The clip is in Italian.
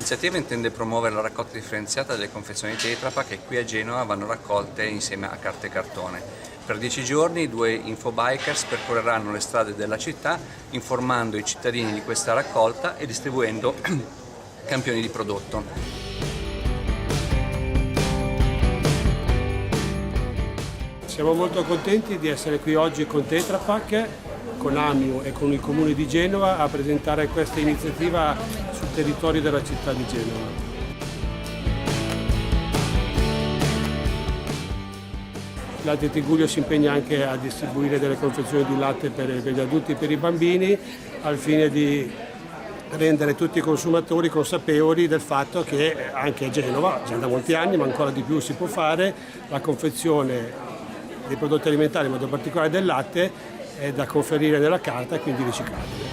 L'iniziativa intende promuovere la raccolta differenziata delle confezioni Tetra Pak che qui a Genova vanno raccolte insieme a carta e cartone. Per 10 giorni 2 infobikers percorreranno le strade della città informando i cittadini di questa raccolta e distribuendo campioni di prodotto. Siamo molto contenti di essere qui oggi con Tetra Pak, con AMIU e con il Comune di Genova a presentare questa iniziativa sul territorio della città di Genova. Latte Tigullio si impegna anche a distribuire delle confezioni di latte per gli adulti e per i bambini al fine di rendere tutti i consumatori consapevoli del fatto che anche a Genova, già da molti anni, ma ancora di più si può fare, la confezione dei prodotti alimentari, in modo particolare del latte, è da conferire nella carta e quindi riciclabile.